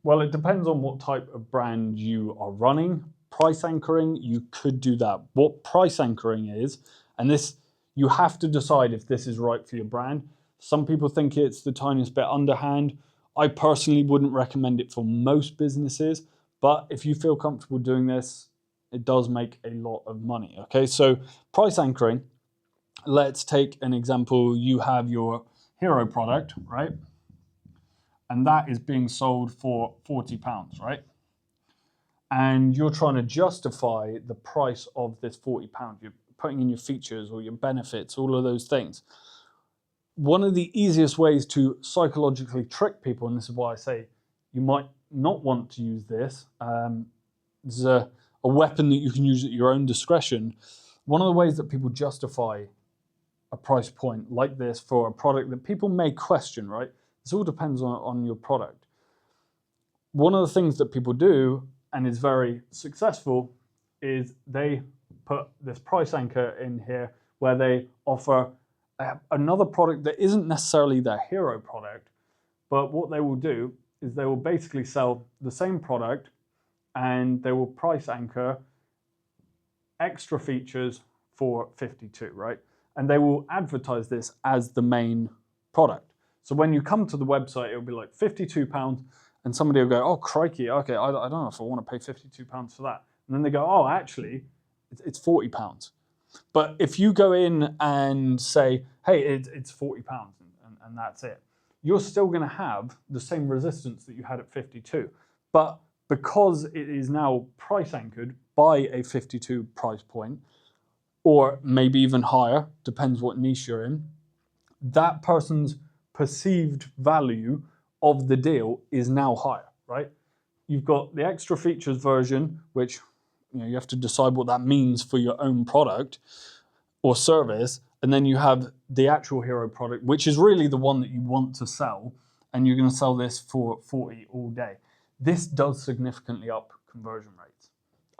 Well, it depends on what type of brand you are running. Price anchoring, you could do that. What price anchoring is, and this, you have to decide if this is right for your brand. Some people think it's the tiniest bit underhand. I personally wouldn't recommend it for most businesses, but if you feel comfortable doing this, it does make a lot of money. Okay, so price anchoring, let's take an example. You have your hero product, right? And that is being sold for £40, right? And you're trying to justify the price of this £40. You're putting in your features or your benefits, all of those things. One of the easiest ways to psychologically trick people, and this is why I say you might not want to use this, there's a weapon that you can use at your own discretion. One of the ways that people justify a price point like this for a product that people may question, right? This all depends on your product. One of the things that people do, and is very successful, is they put this price anchor in here where they offer another product that isn't necessarily their hero product, but what they will do is they will basically sell the same product and they will price anchor extra features for 52, right? And they will advertise this as the main product. So when you come to the website, it'll be like £52, and somebody will go, oh, crikey, okay, I don't know if I want to pay £52 for that. And then they go, oh, actually, it's £40. But if you go in and say, hey, it's £40 and that's it, you're still going to have the same resistance that you had at 52. But because it is now price anchored by a 52 price point, or maybe even higher, depends what niche you're in, that person's perceived value of the deal is now higher, right? You've got the extra features version, which you have to decide what that means for your own product or service, and then you have the actual hero product, which is really the one that you want to sell, and you're going to sell this for 40 all day. This does significantly up conversion rates.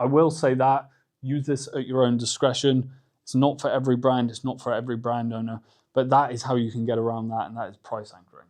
I will say that, use this at your own discretion. It's not for every brand, it's not for every brand owner, but that is how you can get around that, and that is price anchoring.